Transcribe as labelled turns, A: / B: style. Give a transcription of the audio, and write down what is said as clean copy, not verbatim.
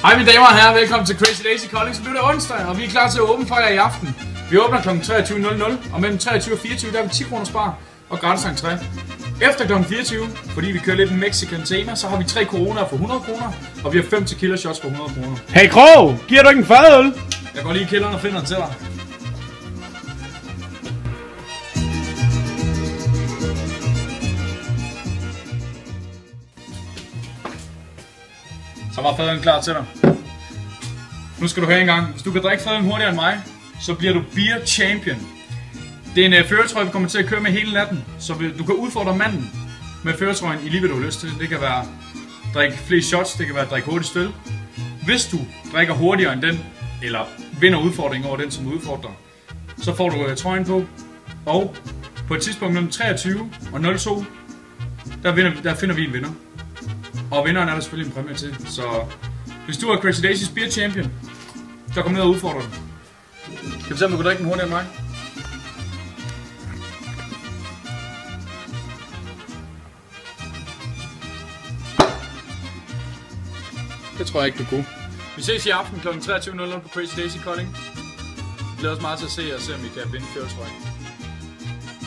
A: Hej mine damer og herrer, velkommen til Crazy Daisy Kolding. Så bliver det onsdag, og vi er klar til at åbne for jer i aften. Vi åbner kl. 23.00, og mellem 23 og 24 der er vi 10 kroner spar og gratis entré. Efter kl. 24, fordi vi kører lidt en Mexican tema, så har vi 3 coronaer for 100 kroner, og vi har 5 tequila shots for 100 kroner.
B: Hey Krog, giver du ikke en fadøl?
A: Jeg går lige i kælderen og finder den til dig. Så var fadølen klar til dig. Nu skal du høre en gang. Hvis du kan drikke fadølen hurtigere end mig, så bliver du beer champion. Det er en førertrøje, vi kommer til at køre med hele natten. Så du kan udfordre manden med førertrøjen i lige hvad du har lyst til. Det kan være drikke flere shots, det kan være drikke hurtigt støl. Hvis du drikker hurtigere end den, eller vinder udfordringen over den, som udfordrer, så får du trøjen på. Og på et tidspunkt mellem 23 og 02, der finder vi en vinder. Og vinderen er der selvfølgelig en præmie til. Så hvis du er Crazy Daisy's Beer Champion, så kom ned og udfordre den. Kan du se, om du kan drikke den hurtigere end mig? Det tror jeg ikke, du kunne. Vi ses i aften kl. 23.00 på Crazy Daisy Kolding. Vi glæder os meget til at se og se, om vi kan vinde førertrøjen.